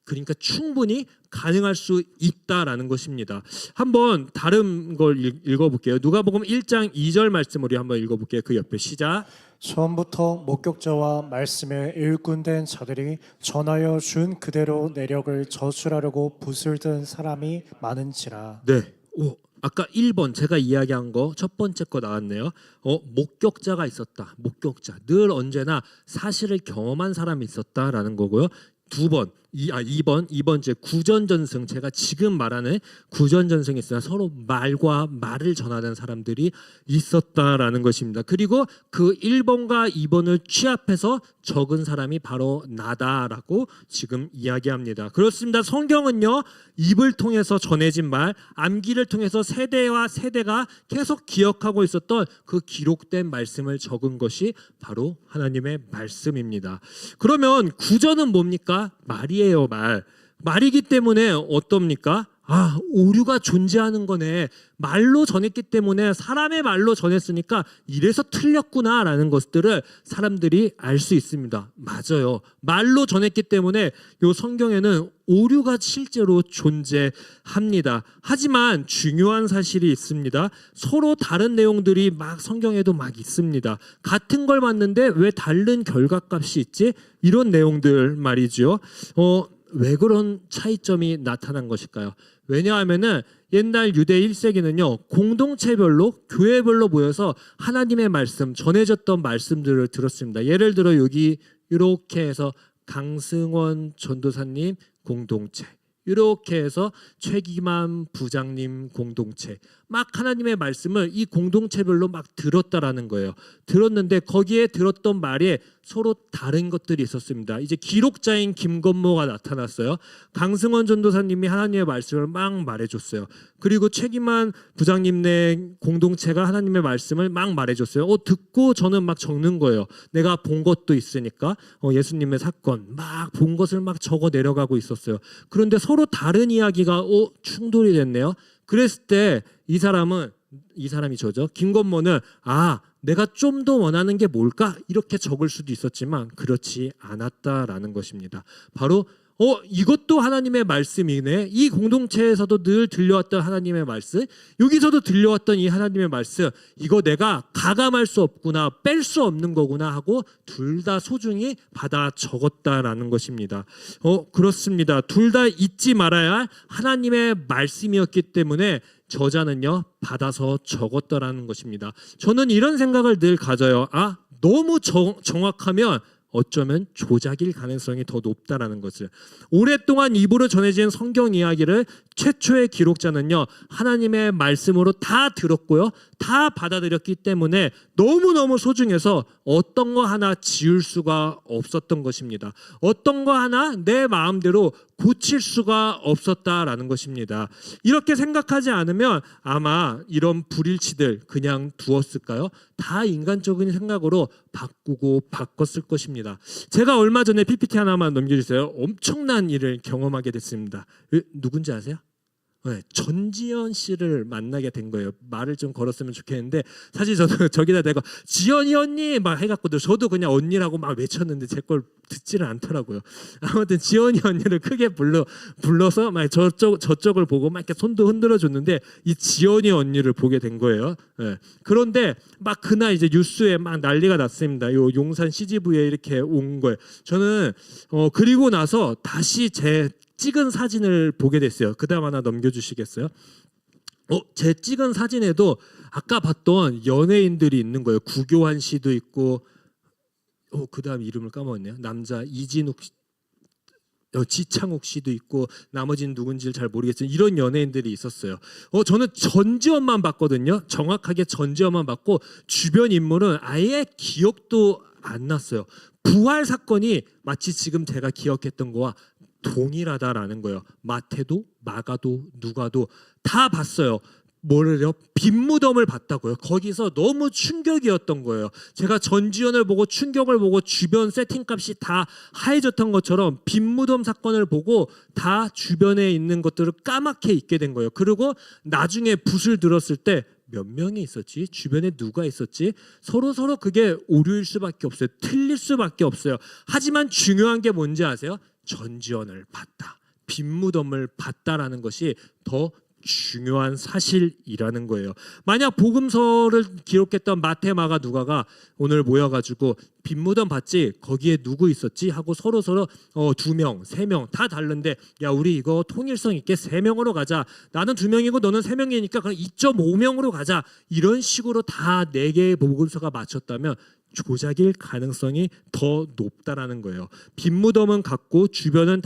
그러니까 충분히 가능할 수 있다라는 것입니다. 한번 다른 걸 읽어볼게요. 누가복음 1장 2절 말씀 우리 한번 읽어볼게요. 그 옆에 시작. 처음부터 목격자와 말씀에 일꾼된 자들이 전하여 준 그대로 내력을 저술하려고 붓을 든 사람이 많은지라. 네. 아까 1번 제가 이야기한 거 첫 번째 거 나왔네요. 목격자가 있었다. 목격자. 늘 언제나 사실을 경험한 사람이 있었다라는 거고요. 2번째 구전전승, 제가 지금 말하는 구전전승이 있어요. 서로 말과 말을 전하는 사람들이 있었다라는 것입니다. 그리고 그 1번과 2번을 취합해서 적은 사람이 바로 나다라고 지금 이야기합니다. 그렇습니다. 성경은요, 입을 통해서 전해진 말, 암기를 통해서 세대와 세대가 계속 기억하고 있었던 그 기록된 말씀을 적은 것이 바로 하나님의 말씀입니다. 그러면 구전은 뭡니까? 말이에요. 말이기 때문에 어떻습니까? 오류가 존재하는 거네. 말로 전했기 때문에, 사람의 말로 전했으니까 이래서 틀렸구나라는 것들을 사람들이 알 수 있습니다. 맞아요. 말로 전했기 때문에 이 성경에는 오류가 실제로 존재합니다. 하지만 중요한 사실이 있습니다. 서로 다른 내용들이 막 성경에도 막 있습니다. 같은 걸 봤는데 왜 다른 결과값이 있지? 이런 내용들 말이죠. 왜 그런 차이점이 나타난 것일까요? 왜냐하면은 옛날 유대 1세기는요 공동체별로 교회별로 모여서 하나님의 말씀, 전해졌던 말씀들을 들었습니다. 예를 들어 여기 이렇게 해서 강승원 전도사님 공동체, 이렇게 해서 최기만 부장님 공동체, 막 하나님의 말씀을 이 공동체별로 막 들었다라는 거예요. 들었는데 거기에 들었던 말에 서로 다른 것들이 있었습니다. 이제 기록자인 김건모가 나타났어요. 강승원 전도사님이 하나님의 말씀을 막 말해줬어요. 그리고 최기만 부장님네 공동체가 하나님의 말씀을 막 말해줬어요. 듣고 저는 막 적는 거예요. 내가 본 것도 있으니까 예수님의 사건 막 본 것을 막 적어 내려가고 있었어요. 그런데 서로 다른 이야기가 충돌이 됐네요. 그랬을 때 이 사람이 저죠. 김건모는 내가 좀 더 원하는 게 뭘까? 이렇게 적을 수도 있었지만 그렇지 않았다라는 것입니다. 바로 이것도 하나님의 말씀이네. 이 공동체에서도 늘 들려왔던 하나님의 말씀, 여기서도 들려왔던 이 하나님의 말씀, 이거 내가 가감할 수 없구나, 뺄 수 없는 거구나 하고 둘 다 소중히 받아 적었다라는 것입니다. 그렇습니다. 둘 다 잊지 말아야 할 하나님의 말씀이었기 때문에 저자는요 받아서 적었다라는 것입니다. 저는 이런 생각을 늘 가져요. 너무 정확하면 어쩌면 조작일 가능성이 더 높다라는 것을. 오랫동안 입으로 전해진 성경 이야기를 최초의 기록자는요 하나님의 말씀으로 다 들었고요 다 받아들였기 때문에 너무너무 소중해서 어떤 거 하나 지울 수가 없었던 것입니다. 어떤 거 하나 내 마음대로 고칠 수가 없었다라는 것입니다. 이렇게 생각하지 않으면 아마 이런 불일치들 그냥 두었을까요? 다 인간적인 생각으로 바꾸고 바꿨을 것입니다. 제가 얼마 전에 PPT 하나만 넘겨주세요. 엄청난 일을 경험하게 됐습니다. 누군지 아세요? 네, 전지현 씨를 만나게 된 거예요. 말을 좀 걸었으면 좋겠는데 사실 저도 저기다 대고 지연이 언니 막 해갖고 저도 그냥 언니라고 막 외쳤는데 제 걸 듣지를 않더라고요. 아무튼 지연이 언니를 크게 불러서 막 저쪽을 보고 막 이렇게 손도 흔들어 줬는데 이 지연이 언니를 보게 된 거예요. 네. 그런데 막 그날 이제 뉴스에 막 난리가 났습니다. 요 용산 CGV에 이렇게 온 거예요. 저는 그리고 나서 다시 제 찍은 사진을 보게 됐어요. 그 다음 하나 넘겨주시겠어요? 제 찍은 사진에도 아까 봤던 연예인들이 있는 거예요. 구교환 씨도 있고, 그다음 이름을 까먹었네요. 남자 이진욱 씨, 지창욱 씨도 있고, 나머지는 누군지 잘 모르겠지만 이런 연예인들이 있었어요. 저는 전지현만 봤거든요. 정확하게 전지현만 봤고 주변 인물은 아예 기억도 안 났어요. 부활 사건이 마치 지금 제가 기억했던 거와 동일하다라는 거예요. 마태도 마가도 누가도 다 봤어요. 뭐래요? 빈무덤을 봤다고요. 거기서 너무 충격이었던 거예요. 제가 전지현을 보고 충격을 보고 주변 세팅값이 다 하얘졌던 것처럼 빈무덤 사건을 보고 다 주변에 있는 것들을 까맣게 잊게 된 거예요. 그리고 나중에 붓을 들었을 때 몇 명이 있었지? 주변에 누가 있었지? 서로 그게 오류일 수밖에 없어요. 틀릴 수밖에 없어요. 하지만 중요한 게 뭔지 아세요? 전지현을 봤다. 빈무덤을 봤다라는 것이 더 중요한 사실이라는 거예요. 만약 복음서를 기록했던 마태, 마가, 누가가 오늘 모여가지고 빈무덤 봤지? 거기에 누구 있었지? 하고 서로 2명, 3명 다 다른데 야 우리 이거 통일성 있게 3명으로 가자. 나는 2명이고 너는 3명이니까 그럼 2.5명으로 가자. 이런 식으로 다 4개의 복음서가 맞췄다면 조작일 가능성이 더 높다라는 거예요. 빈무덤은 같고 주변은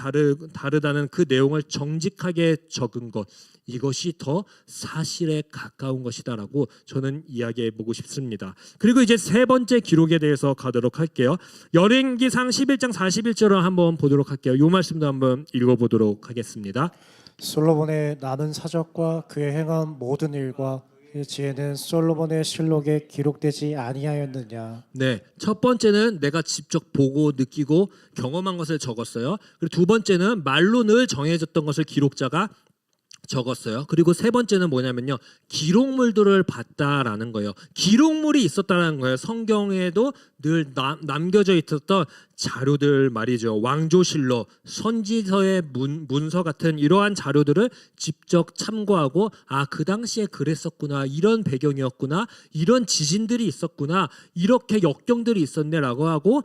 다르다는 그 내용을 정직하게 적은 것, 이것이 더 사실에 가까운 것이다라고 저는 이야기해 보고 싶습니다. 그리고 이제 세 번째 기록에 대해서 가도록 할게요. 열왕기상 11장 41절을 한번 보도록 할게요. 이 말씀도 한번 읽어보도록 하겠습니다. 솔로몬의 나는 사적과 그의 행한 모든 일과 그 지혜는 솔로몬의 실록에 기록되지 아니하였느냐. 네, 첫 번째는 내가 직접 보고 느끼고 경험한 것을 적었어요. 그리고 두 번째는 말로 늘 정해졌던 것을 기록자가 적었어요. 그리고 세 번째는 뭐냐면요, 기록물들을 봤다라는 거예요. 기록물이 있었다는 거예요. 성경에도 늘 남겨져 있었던 자료들 말이죠. 왕조실록, 선지서의 문서 같은 이러한 자료들을 직접 참고하고 그 당시에 그랬었구나, 이런 배경이었구나, 이런 지진들이 있었구나, 이렇게 역경들이 있었네라고 하고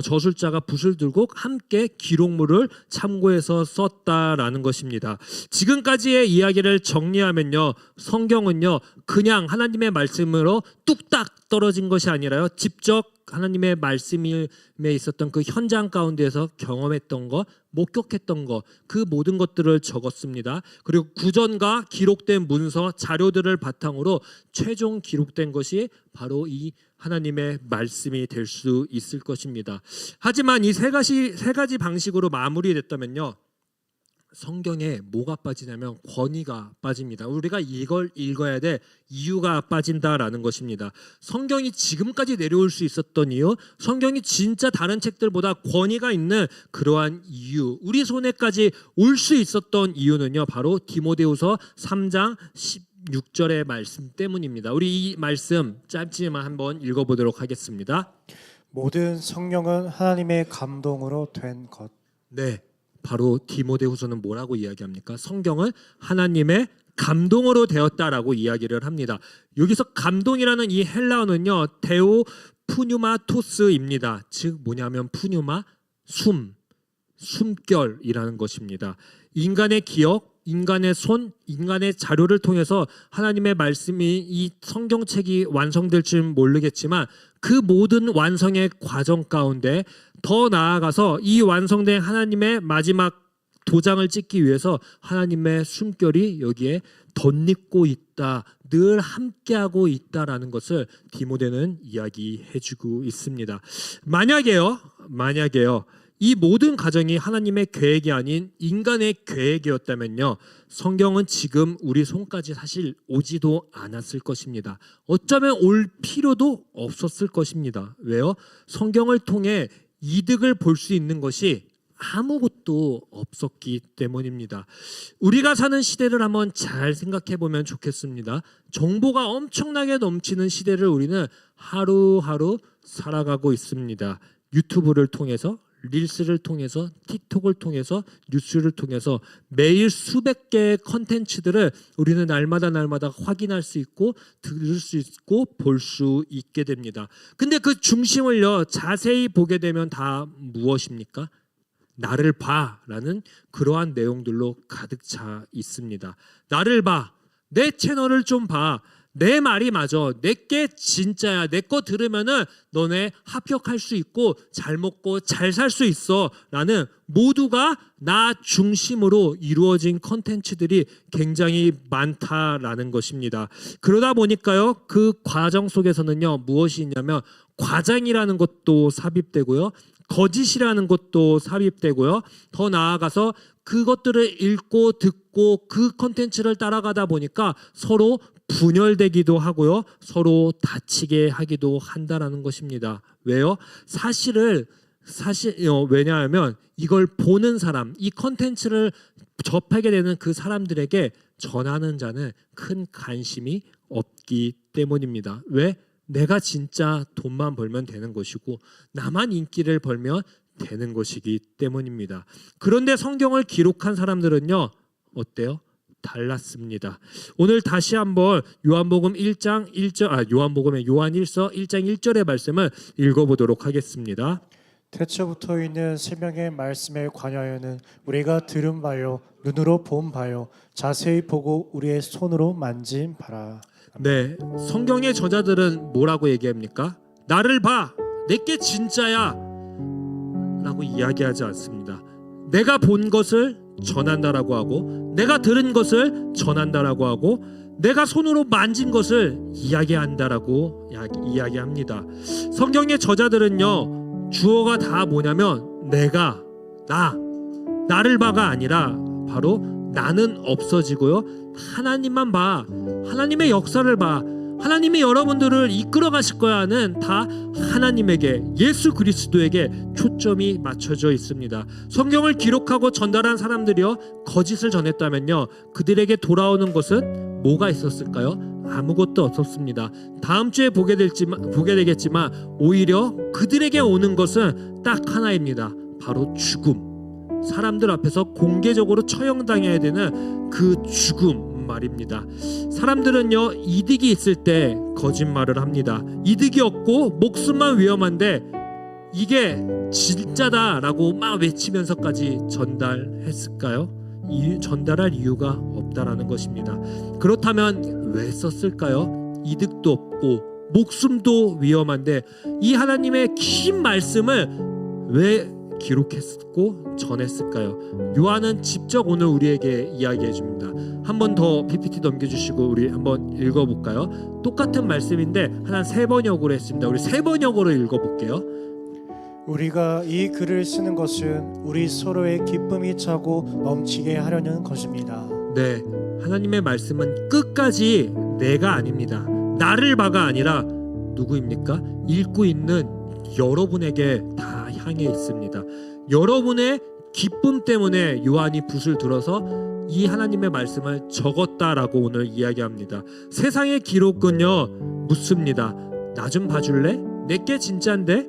저술자가 붓을 들고 함께 기록물을 참고해서 썼다라는 것입니다. 지금까지의 이야기를 정리하면요, 성경은요 그냥 하나님의 말씀으로 뚝딱 떨어진 것이 아니라요, 직접 하나님의 말씀에 있었던 그 현장 가운데에서 경험했던 것, 목격했던 것, 그 모든 것들을 적었습니다. 그리고 구전과 기록된 문서, 자료들을 바탕으로 최종 기록된 것이 바로 이 하나님의 말씀이 될 수 있을 것입니다. 하지만 이 세 가지 방식으로 마무리됐다면요, 성경에 뭐가 빠지냐면 권위가 빠집니다. 우리가 이걸 읽어야 돼 이유가 빠진다라는 것입니다. 성경이 지금까지 내려올 수 있었던 이유, 성경이 진짜 다른 책들보다 권위가 있는 그러한 이유, 우리 손에까지 올 수 있었던 이유는요, 바로 디모데후서 3장 16절의 말씀 때문입니다. 우리 이 말씀 짧지만 한번 읽어보도록 하겠습니다. 모든 성령은 하나님의 감동으로 된 것. 네, 바로 디모데후서는 뭐라고 이야기합니까? 성경은 하나님의 감동으로 되었다라고 이야기를 합니다. 여기서 감동이라는 이 헬라어는요, 데오 푸뉴마토스입니다. 즉 뭐냐면 푸뉴마, 숨결이라는 것입니다. 인간의 기억, 인간의 손, 인간의 자료를 통해서 하나님의 말씀이 이 성경책이 완성될지는 모르겠지만 그 모든 완성의 과정 가운데 더 나아가서 이 완성된 하나님의 마지막 도장을 찍기 위해서 하나님의 숨결이 여기에 덧입고 있다, 늘 함께하고 있다라는 것을 디모데는 이야기해주고 있습니다. 만약에요 이 모든 과정이 하나님의 계획이 아닌 인간의 계획이었다면요, 성경은 지금 우리 손까지 사실 오지도 않았을 것입니다. 어쩌면 올 필요도 없었을 것입니다. 왜요? 성경을 통해 이득을 볼 수 있는 것이 아무것도 없었기 때문입니다. 우리가 사는 시대를 한번 잘 생각해 보면 좋겠습니다. 정보가 엄청나게 넘치는 시대를 우리는 하루하루 살아가고 있습니다. 유튜브를 통해서, 릴스를 통해서, 틱톡을 통해서, 뉴스를 통해서 매일 수백 개의 컨텐츠들을 우리는 날마다 확인할 수 있고 들을 수 있고 볼 수 있게 됩니다. 근데 그 중심을요, 자세히 보게 되면 다 무엇입니까? 나를 봐라는 그러한 내용들로 가득 차 있습니다. 나를 봐, 내 채널을 좀 봐. 내 말이 맞아. 내게 진짜야. 내 거 들으면은 너네 합격할 수 있고 잘 먹고 잘 살 수 있어. 라는 모두가 나 중심으로 이루어진 컨텐츠들이 굉장히 많다라는 것입니다. 그러다 보니까요. 그 과정 속에서는요. 무엇이 있냐면 과장이라는 것도 삽입되고요. 거짓이라는 것도 삽입되고요. 더 나아가서 그것들을 읽고 듣고 그 컨텐츠를 따라가다 보니까 서로 분열되기도 하고요. 서로 다치게 하기도 한다라는 것입니다. 왜요? 왜냐하면 이걸 보는 사람, 이 컨텐츠를 접하게 되는 그 사람들에게 전하는 자는 큰 관심이 없기 때문입니다. 왜? 내가 진짜 돈만 벌면 되는 것이고 나만 인기를 벌면 되는 것이기 때문입니다. 그런데 성경을 기록한 사람들은요. 어때요? 달랐습니다. 오늘 다시 한번 요한복음 1장 1절 요한복음의 요한 1서 1장 1절의 말씀을 읽어보도록 하겠습니다. 태초부터 있는 생명의 말씀에 관하여는 우리가 들은 바요 눈으로 본 바요 자세히 보고 우리의 손으로 만진 바라. 네, 성경의 저자들은 뭐라고 얘기합니까? 나를 봐, 내게 진짜야 라고 이야기하지 않습니다. 내가 본 것을 전한다라고 하고 내가 들은 것을 전한다라고 하고 내가 손으로 만진 것을 이야기한다라고 이야기합니다. 성경의 저자들은요 주어가 다 뭐냐면 내가 나를 봐가 아니라 바로 나는 없어지고요 하나님만 봐, 하나님의 역사를 봐, 하나님이 여러분들을 이끌어 가실 거야는 다 하나님에게, 예수 그리스도에게 초점이 맞춰져 있습니다. 성경을 기록하고 전달한 사람들이요 거짓을 전했다면요 그들에게 돌아오는 것은 뭐가 있었을까요? 아무것도 없었습니다. 다음 주에 보게 되겠지만 오히려 그들에게 오는 것은 딱 하나입니다. 바로 죽음. 사람들 앞에서 공개적으로 처형당해야 되는 그 죽음 말입니다. 사람들은요 이득이 있을 때 거짓말을 합니다. 이득이 없고 목숨만 위험한데 이게 진짜다라고 막 외치면서까지 전달했을까요? 전달할 이유가 없다라는 것입니다. 그렇다면 왜 썼을까요? 이득도 없고 목숨도 위험한데 이 하나님의 긴 말씀을 왜 기록했고 전했을까요? 요한은 직접 오늘 우리에게 이야기해 줍니다. 한 번 더 PPT 넘겨주시고 우리 한번 읽어볼까요? 똑같은 말씀인데 한 3번역으로 했습니다. 우리 3번역으로 읽어볼게요. 우리가 이 글을 쓰는 것은 우리 서로의 기쁨이 차고 넘치게 하려는 것입니다. 네, 하나님의 말씀은 끝까지 내가 아닙니다. 나를 봐가 아니라 누구입니까? 읽고 있는 여러분에게 다 향해 있습니다. 여러분의 기쁨 때문에 요한이 붓을 들어서 이 하나님의 말씀을 적었다라고 오늘 이야기합니다. 세상의 기록은요 묻습니다. 나 좀 봐줄래? 내게 진짜인데?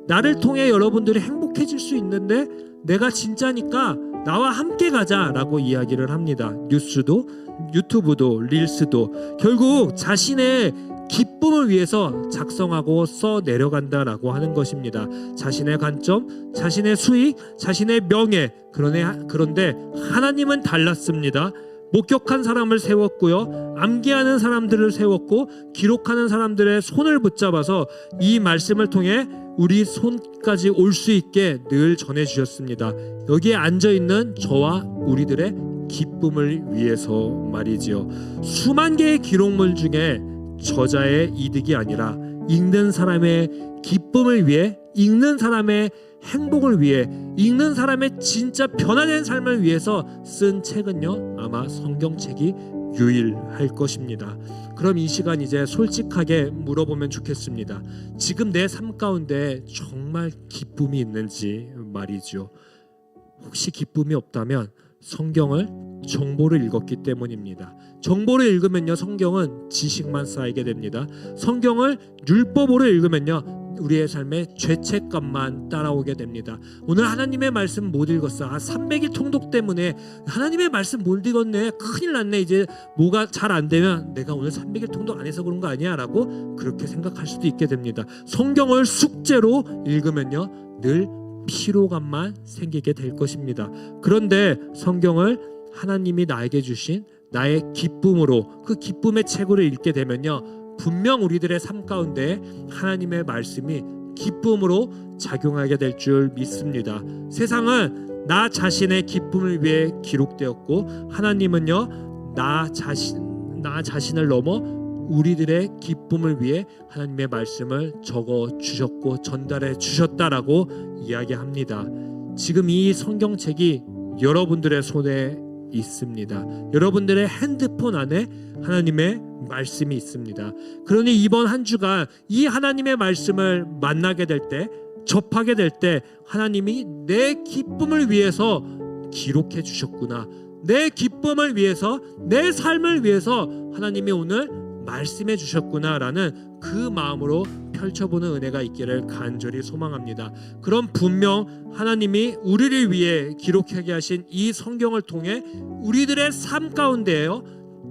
나를 통해 여러분들이 행복해질 수 있는데 내가 진짜니까 나와 함께 가자라고 이야기를 합니다. 뉴스도 유튜브도 릴스도 결국 자신의 기쁨을 위해서 작성하고 써 내려간다라고 하는 것입니다. 자신의 관점, 자신의 수익, 자신의 명예. 그런데 하나님은 달랐습니다. 목격한 사람을 세웠고요, 암기하는 사람들을 세웠고 기록하는 사람들의 손을 붙잡아서 이 말씀을 통해 우리 손까지 올 수 있게 늘 전해주셨습니다. 여기에 앉아있는 저와 우리들의 기쁨을 위해서 말이지요. 수만 개의 기록물 중에 저자의 이득이 아니라 읽는 사람의 기쁨을 위해, 읽는 사람의 행복을 위해, 읽는 사람의 진짜 변화된 삶을 위해서 쓴 책은요 아마 성경책이 유일할 것입니다. 그럼 이 시간 이제 솔직하게 물어보면 좋겠습니다. 지금 내 삶 가운데 정말 기쁨이 있는지 말이죠. 혹시 기쁨이 없다면 성경을 정보를 읽었기 때문입니다. 정보를 읽으면요 성경은 지식만 쌓이게 됩니다. 성경을 율법으로 읽으면요 우리의 삶에 죄책감만 따라오게 됩니다. 오늘 하나님의 말씀 못 읽었어. 300일 통독 때문에 하나님의 말씀 못 읽었네. 큰일 났네. 이제 뭐가 잘 안 되면 내가 오늘 300일 통독 안 해서 그런 거 아니야 라고 그렇게 생각할 수도 있게 됩니다. 성경을 숙제로 읽으면요 늘 피로감만 생기게 될 것입니다. 그런데 성경을 하나님이 나에게 주신 나의 기쁨으로 그 기쁨의 책으로 읽게 되면요, 분명 우리들의 삶 가운데 하나님의 말씀이 기쁨으로 작용하게 될 줄 믿습니다. 세상은 나 자신의 기쁨을 위해 기록되었고, 하나님은요 나 자신을 넘어 우리들의 기쁨을 위해 하나님의 말씀을 적어 주셨고 전달해 주셨다라고 이야기합니다. 지금 이 성경책이 여러분들의 손에 있습니다. 여러분들의 핸드폰 안에 하나님의 말씀이 있습니다. 그러니 이번 한 주간 이 하나님의 말씀을 만나게 될 때, 접하게 될 때, 하나님이 내 기쁨을 위해서 기록해 주셨구나, 내 기쁨을 위해서, 내 삶을 위해서 하나님이 오늘 말씀해 주셨구나라는 그 마음으로 펼쳐보는 은혜가 있기를 간절히 소망합니다. 그럼 분명 하나님이 우리를 위해 기록하게 하신 이 성경을 통해 우리들의 삶 가운데에요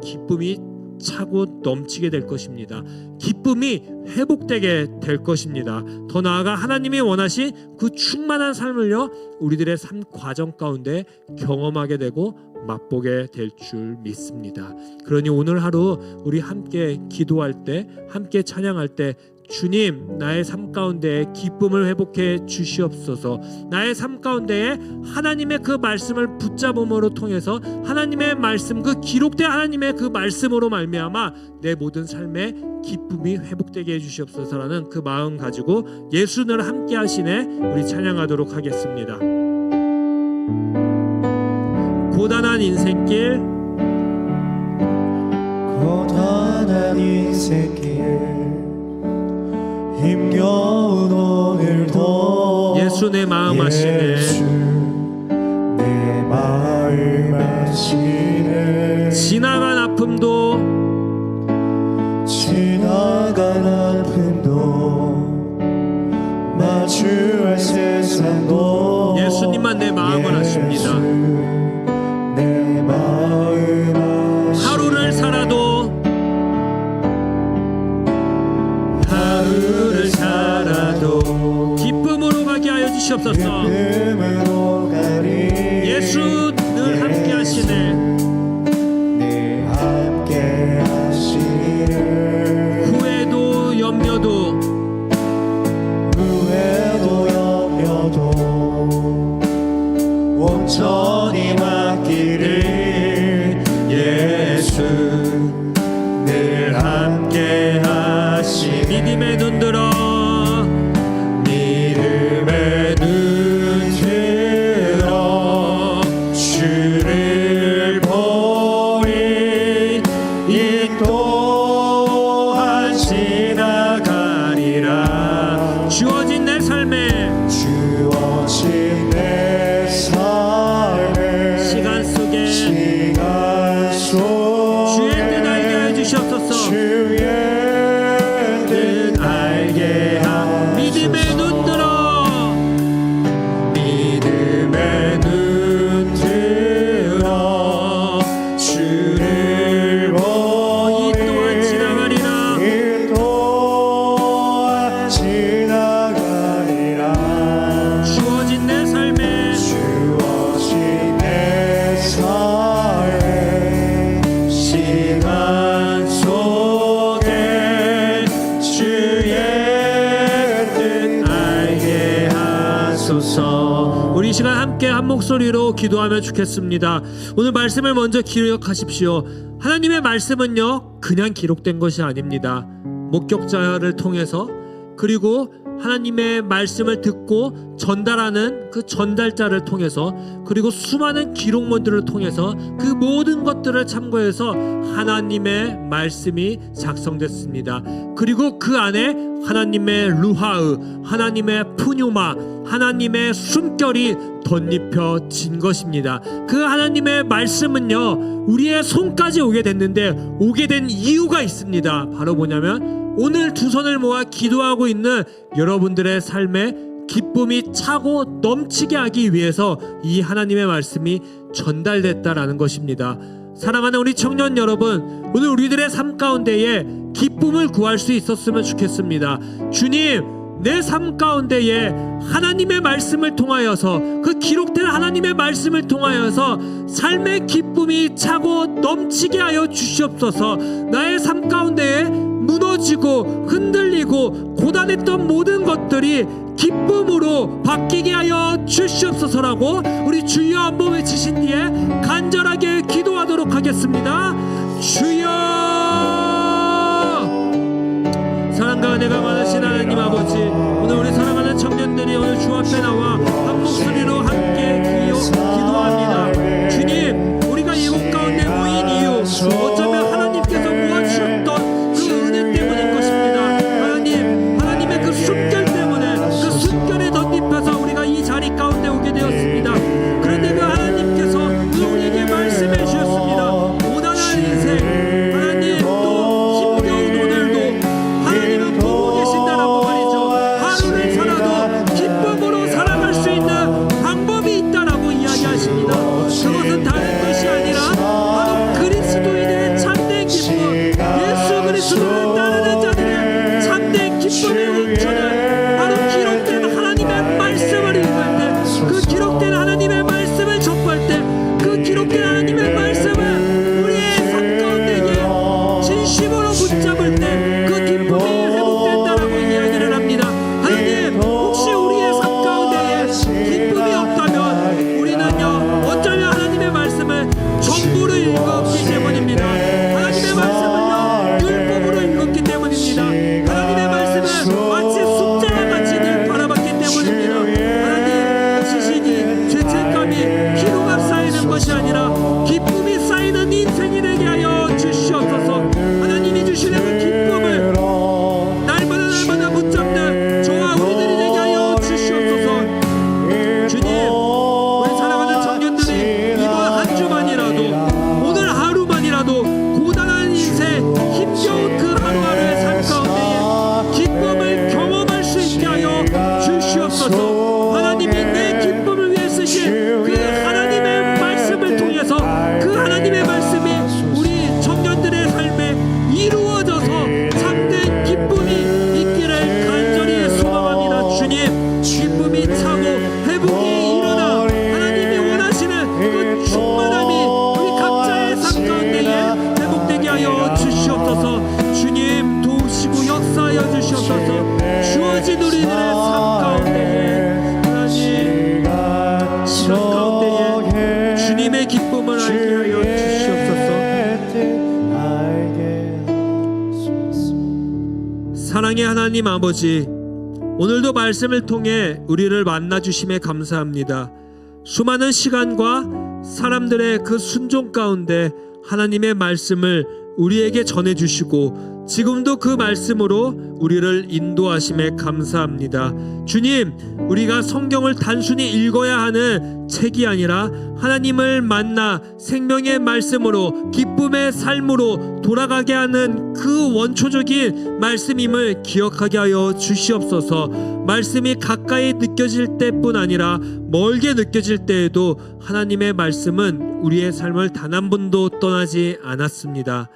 기쁨이 차고 넘치게 될 것입니다. 기쁨이 회복되게 될 것입니다. 더 나아가 하나님이 원하신 그 충만한 삶을요 우리들의 삶 과정 가운데 경험하게 되고 맛보게 될 줄 믿습니다. 그러니 오늘 하루 우리 함께 기도할 때, 함께 찬양할 때, 주님 나의 삶 가운데 기쁨을 회복해 주시옵소서, 나의 삶 가운데에 하나님의 그 말씀을 붙잡음으로 통해서 하나님의 말씀, 그 기록된 하나님의 그 말씀으로 말미암아 내 모든 삶에 기쁨이 회복되게 해주시옵소서라는 그 마음 가지고 예수를 함께 하시네 우리 찬양하도록 하겠습니다. 고단한 인생길, 고단한 인생길, 힘겨운 오늘도 예수 내 마음 아시네. 예수 내 마음 아시네. 지나간 아픔도 지나간 아픔도 마주할 세상도 예수님만 내 마음을 아십니다. 내 마음 아시네. 하루를 살아도 기쁨으로 가게 하여 주시옵소서. 예수 늘 함께 하시네. 후회도 염려도 온전히 맡기를 예수 늘 함께 하시네. 믿음의 눈 들어 주를 보리 이 또한 지나가리라. 주어진 내 삶에 주어진 내 삶에 시간 속에 주의 뜻 알게 하여 주시옵소서. 주의 뜻 알게 하소서. 믿음의 눈 들어 믿음의 눈 들어 주를 보니 이 또한 지나가리라. 이 또한 지나가리라. 주어진 내 삶에 주어진 내 삶에 시간 속에 주의 뜻 알게 하소서. 우리 이 시간 함께 한 목소리로 기도하면 좋겠습니다. 오늘 말씀을 먼저 기억하십시오. 하나님의 말씀은요 그냥 기록된 것이 아닙니다. 목격자를 통해서, 그리고 하나님의 말씀을 듣고 전달하는 그 전달자를 통해서, 그리고 수많은 기록문들을 통해서 그 모든 것들을 참고해서 하나님의 말씀이 작성됐습니다. 그리고 그 안에 하나님의 루하으, 하나님의 푸뉴마, 하나님의 숨결이 덧입혀진 것입니다. 그 하나님의 말씀은요 우리의 손까지 오게 됐는데, 오게 된 이유가 있습니다. 바로 뭐냐면 오늘 두 손을 모아 기도하고 있는 여러분들의 삶에 기쁨이 차고 넘치게 하기 위해서 이 하나님의 말씀이 전달됐다라는 것입니다. 사랑하는 우리 청년 여러분, 오늘 우리들의 삶 가운데에 기쁨을 구할 수 있었으면 좋겠습니다. 주님, 내 삶 가운데에 하나님의 말씀을 통하여서, 그 기록된 하나님의 말씀을 통하여서 삶의 기쁨이 차고 넘치게 하여 주시옵소서. 나의 삶 가운데에 무너지고 흔들리고 고단했던 모든 것들이 기쁨으로 바뀌게 하여 주시옵소서라고 우리 주여 한번 외치신 뒤에 간절하게 기도하도록 하겠습니다. 주여, 사랑과 은혜가 많으신 하나님 아버지, 오늘 우리 사랑하는 청년들이 오늘 주 앞에 나와 한 목소리로 함께 기도합니다. 주님, 우리가 이곳 가운데 모인 이유, 어쩌면 하나님께서 모아주셨던 그 은혜 때문인 것입니다. 하나님의 그 숨결 때문에, 그 숨결에 덧입혀서 우리가 이 자리 가운데 오게 되었습니다. 그런데 그 하나님께서 우리에게 말씀해 주셨습니다. 고단한 인생, 하나님, 또 힘겨운 오늘도 하나님은 보고 계신다라고 말이죠. 하루를 살아도 기쁨으로 살아갈 수 있는 방법이 있다라고 이야기하십니다. 그것은 다른 것이 아니라 바로 그리스도인의 참된 기쁨, 예수 그리스도를 따르는 자들의 참된 기쁨의 원천을 바로 기록된 하나님의 말씀을 읽을 때, 그 기록된 하나님의 말씀을 접할 때, 그 기록된 하나님의 말씀을 우리의 삶 가운데에 진심으로 붙잡을 때 그 기쁨이 회복된다라고 이야기를 합니다. 하나님, 혹시 우리의 삶 가운데에 기쁨이 없다면 우리는요, 어쩌면 하나님의 말씀을 전부를 읽었기 때문입니다. 하나님의 말씀을요, 율법으로 읽었기 때문입니다. 하나님의 말씀을 마치 숙제와 같이 늘 바라봤기 때문입니다. 하나님, 지식이 죄책감이 피로가 쌓이는 것이 아니라 기쁨이 쌓이는 인생이 되게 하여 주시옵소서. 하나님이 주시는 그 기쁨을 날마다 붙잡는 저와 우리들이 되게 하여 주시옵소서. 주님, 우리 사랑하는 청년들이 이번 한 주만이라도, 오늘 하루만이라도 고단한 인생, 힘겨운 그 하루하루의 삶 가운데에 기쁨을 경험할 수 있게 하여 주시옵소서. 하나님이 내 기쁨을 위해 쓰신 그 하나님의 말씀을 통해서 그 하나님의 말씀이 우리 청년들의 삶에 이루어져서 참된 기쁨이 있기를 간절히 소망합니다. 주님, 기쁨이 차고 회복이 일어나 하나님이 원하시는 그 충만함이 우리 각자의 삶 가운데에 회복되게 하여 주시옵소서. 주님, 도우시고 역사하여 주시옵소서. 주어진 우리들의 삶 가운데에 하나님, 시간 가운데에 주님의 기쁨을 알게 하여 주시옵소서. 사랑의 하나님 아버지, 오늘도 말씀을 통해 우리를 만나주심에 감사합니다. 수많은 시간과 사람들의 그 순종 가운데 하나님의 말씀을 우리에게 전해주시고 지금도 그 말씀으로 우리를 인도하심에 감사합니다. 주님, 우리가 성경을 단순히 읽어야 하는 책이 아니라 하나님을 만나 생명의 말씀으로 기쁨의 삶으로 돌아가게 하는 그 원초적인 말씀임을 기억하게 하여 주시옵소서. 말씀이 가까이 느껴질 때뿐 아니라 멀게 느껴질 때에도 하나님의 말씀은 우리의 삶을 단 한 번도 떠나지 않았습니다.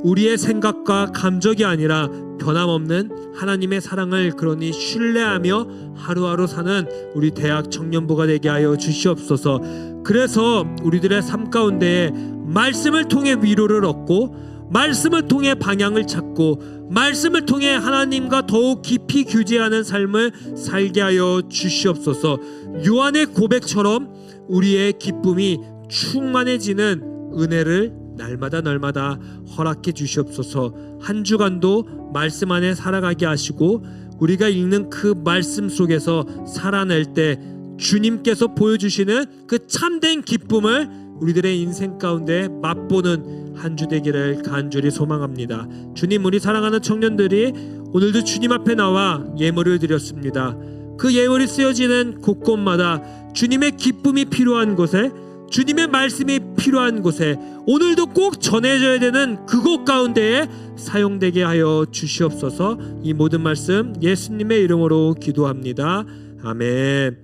우리의 생각과 감정이 아니라 변함없는 하나님의 사랑을 그러니 신뢰하며 하루하루 사는 우리 대학 청년부가 되게 하여 주시옵소서. 그래서 우리들의 삶 가운데에 말씀을 통해 위로를 얻고, 말씀을 통해 방향을 찾고, 말씀을 통해 하나님과 더욱 깊이 교제하는 삶을 살게 하여 주시옵소서. 요한의 고백처럼 우리의 기쁨이 충만해지는 은혜를 날마다 허락해 주시옵소서. 한 주간도 말씀 안에 살아가게 하시고 우리가 읽는 그 말씀 속에서 살아낼 때 주님께서 보여주시는 그 참된 기쁨을 우리들의 인생 가운데 맛보는 한 주 되기를 간절히 소망합니다. 주님, 우리 사랑하는 청년들이 오늘도 주님 앞에 나와 예물을 드렸습니다. 그 예물이 쓰여지는 곳곳마다 주님의 기쁨이 필요한 곳에, 주님의 말씀이 필요한 곳에, 오늘도 꼭 전해져야 되는 그곳 가운데에 사용되게 하여 주시옵소서. 이 모든 말씀 예수님의 이름으로 기도합니다. 아멘.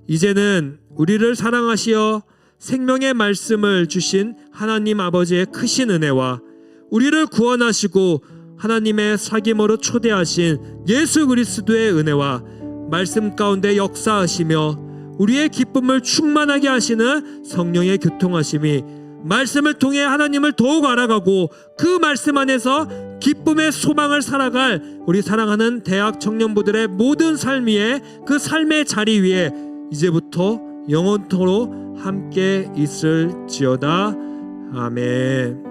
이제는 우리를 사랑하시어 생명의 말씀을 주신 하나님 아버지의 크신 은혜와 우리를 구원하시고 하나님의 사귐으로 초대하신 예수 그리스도의 은혜와 말씀 가운데 역사하시며 우리의 기쁨을 충만하게 하시는 성령의 교통하심이 말씀을 통해 하나님을 더욱 알아가고 그 말씀 안에서 기쁨의 소망을 살아갈 우리 사랑하는 대학 청년부들의 모든 삶 위에 그 삶의 자리 위에 이제부터 영원토록 함께 있을지어다. 아멘.